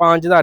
5000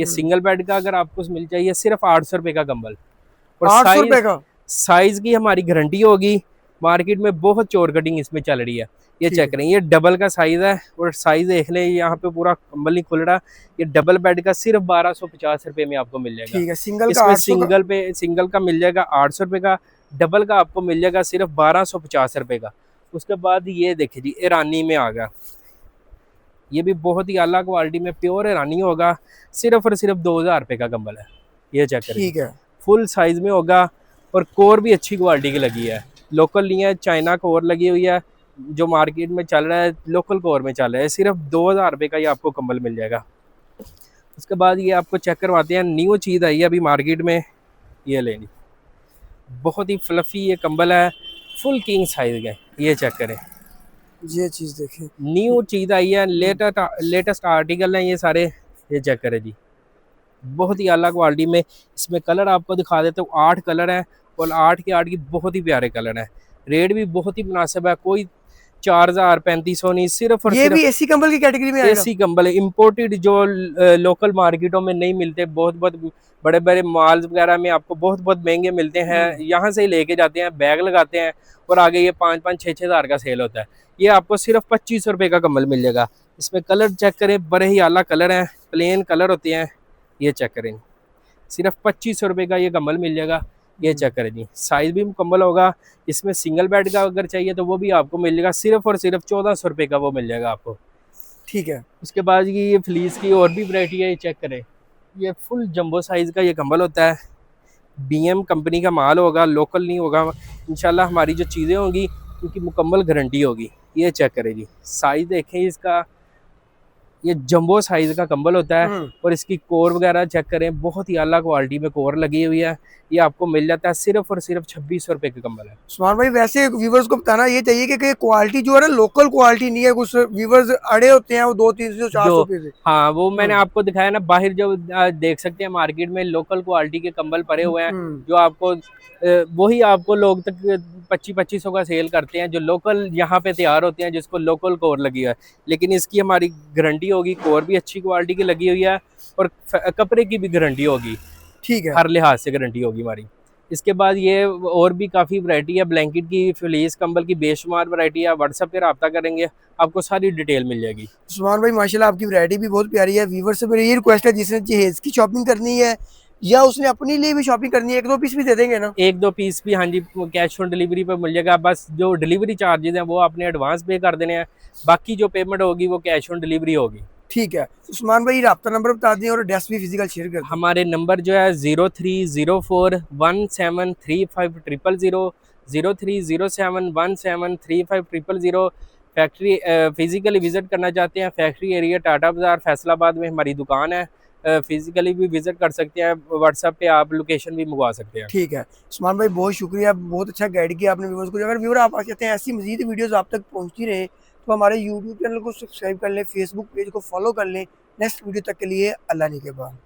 ये single bed का अगर आपको मिल चाहिए सिर्फ 800 रुपये का कंबल, और 800 रुपए का। साइज की हमारी गारंटी होगी। मार्केट में बहुत चोर कटिंग इसमें चल रही है, ये चेक करें, ये डबल का साइज है, और साइज देख लें, यहाँ पे पूरा कंबल नहीं खुल रहा। ये डबल बेड का सिर्फ 1250 रुपये में आपको मिल जाएगा। ठीक है, सिंगल का इसमें 800 का। सिंगल का मिल जाएगा 800 रुपये का, डबल का आपको मिल जाएगा सिर्फ 1250 रुपये का। उसके बाद ये देखिए जी, ईरानी में आ गया, ये भी बहुत ही आला क्वालिटी में प्योर ईरानी होगा, सिर्फ और सिर्फ 2000 रुपये का कंबल है, ये चेक करें। ठीक है, फुल साइज में होगा, और कोर भी अच्छी क्वालिटी की लगी है, लोकल नहीं है, चाइना कोर लगी हुई है, जो मार्केट में चल रहा है लोकल कोर में चल रहा है। सिर्फ 2000 रुपये का ये आपको कंबल मिल जाएगा। उसके बाद ये आपको चेक करवाते हैं, न्यू चीज़ आई है अभी मार्केट में, ये लेनी, बहुत ही फ्लफी ये कंबल है, फुल किंग साइज का, ये चेक करें, ये चीज देखें, न्यू चीज़ आई है, लेटेस्ट आर्टिकल हैं ये सारे, ये चेक करें जी, बहुत ही आला क्वालिटी में। इसमें कलर आपको दिखा देते हो, 8 कलर हैं, और 8 के 8 की बहुत ही प्यारे कलर हैं। रेट भी बहुत ही मुनासिब है, कोई 4000 3500 नहीं, सिर्फ और ये सिर्फ भी एसी कंबल की कैटेगरी में आएगा। एसी कंबल है, इम्पोर्टेड, जो लोकल मार्केटों में नहीं मिलते, बहुत बहुत बड़े बड़े मॉल्स वगैरह में आपको बहुत बहुत महंगे मिलते हैं, यहाँ से ही लेके जाते हैं, बैग लगाते हैं, और आगे ये 5-5 6-6 हज़ार का सेल होता है। ये आपको सिर्फ 2500 रुपये का कंबल मिल जाएगा। इसमें कलर चेक करें, बड़े ही आला कलर हैं, प्लेन कलर होते हैं, ये चेक करें, सिर्फ 2500 रुपये का ये कंबल मिल जाएगा, ये चेक करें जी। साइज भी मुकम्मल होगा। इसमें सिंगल बेड का अगर चाहिए तो वो भी आपको मिल जाएगा, सिर्फ और सिर्फ 1400 रुपये का वो मिल जाएगा आपको। ठीक है, उसके बाद ये फ्लीस की और भी वैरायटी है, ये चेक करें, ये फुल जंबो साइज़ का ये कंबल होता है, BM कंपनी का माल होगा, लोकल नहीं होगा। इंशाल्लाह हमारी जो चीज़ें होंगी उनकी मुकम्मल गारंटी होगी। ये चेक करें जी, साइज़ देखें इसका, ये जंबो साइज़ का कंबल होता है, और इसकी कोर वगैरह चेक करें, बहुत ही आला क्वालिटी में कोर लगी हुई है। ये आपको मिल जाता है सिर्फ और सिर्फ 2600 रुपये का कंबल है। उस्मान भाई वैसे व्यूवर्स को बताना ये चाहिए कि क्वालिटी जो है ना लोकल क्वालिटी नहीं है, कुछ व्यूवर्स अड़े होते हैं वो 200-300 400 रुपए से। हाँ, वो मैंने आपको दिखाया ना, बाहर जो देख सकते हैं मार्केट में लोकल क्वालिटी के कंबल पड़े हुए हैं, जो आपको वही आपको लोग तक 2500 का सेल करते हैं, जो लोकल यहाँ पे तैयार होते हैं, जिसको लोकल कोर लगी है। लेकिन इसकी हमारी गारंटी होगी, कोर भी अच्छी क्वालिटी की लगी हुई है, और कपड़े की भी गारंटी होगी, ठीक है, हर लिहाज से गारंटी होगी हमारी। इसके बाद ये और भी काफ़ी वैरायटी है, ब्लैंकेट की, फ्लीस कंबल की बेशुमार वैरायटी है। व्हाट्सएप पे रब्ता करेंगे, आपको सारी डिटेल मिल जाएगी। उस्मान भाई माशाल्लाह आपकी वैरायटी भी बहुत प्यारी है। व्यूवर से मेरी ये रिक्वेस्ट है, जिसने जहेज की शॉपिंग करनी है या उसने अपने लिए भी शॉपिंग करनी है, 1-2 पीस भी दे देंगे ना? 1-2 पीस भी, हाँ जी, कैश ऑन डिलीवरी पे मिल जाएगा। बस जो डिलीवरी चार्जेस हैं वो आपने एडवांस पे कर देने हैं, बाकी जो पेमेंट होगी वो कैश ऑन डिलीवरी होगी। ठीक है, उस्मान भाई राब्ता नंबर बता दें और एड्रेस भी फिजिकल शेयर कर दें। हमारे नंबर जो है 0304173500, 0307173500। फैक्ट्री फिजिकली विजिट करना चाहते हैं, फैक्ट्री एरिया टाटा बाज़ार फैसलाबाद में हमारी दुकान है। फिजिकली भी विजिट कर सकते हैं, व्हाट्सएप पे आप लोकेशन भी मंगवा सकते हैं। ठीक है उस्मान भाई, बहुत शुक्रिया, बहुत अच्छा गाइड किया आपने व्यूअर्स को। अगर व्यूअर आप चाहते हैं ऐसी मजीद वीडियोस आप तक पहुंचती रहे तो हमारे यूट्यूब चैनल को सब्सक्राइब कर लें, फेसबुक पेज को फॉलो कर लें। नेक्स्ट वीडियो तक के लिए अल्लाह निगहबान।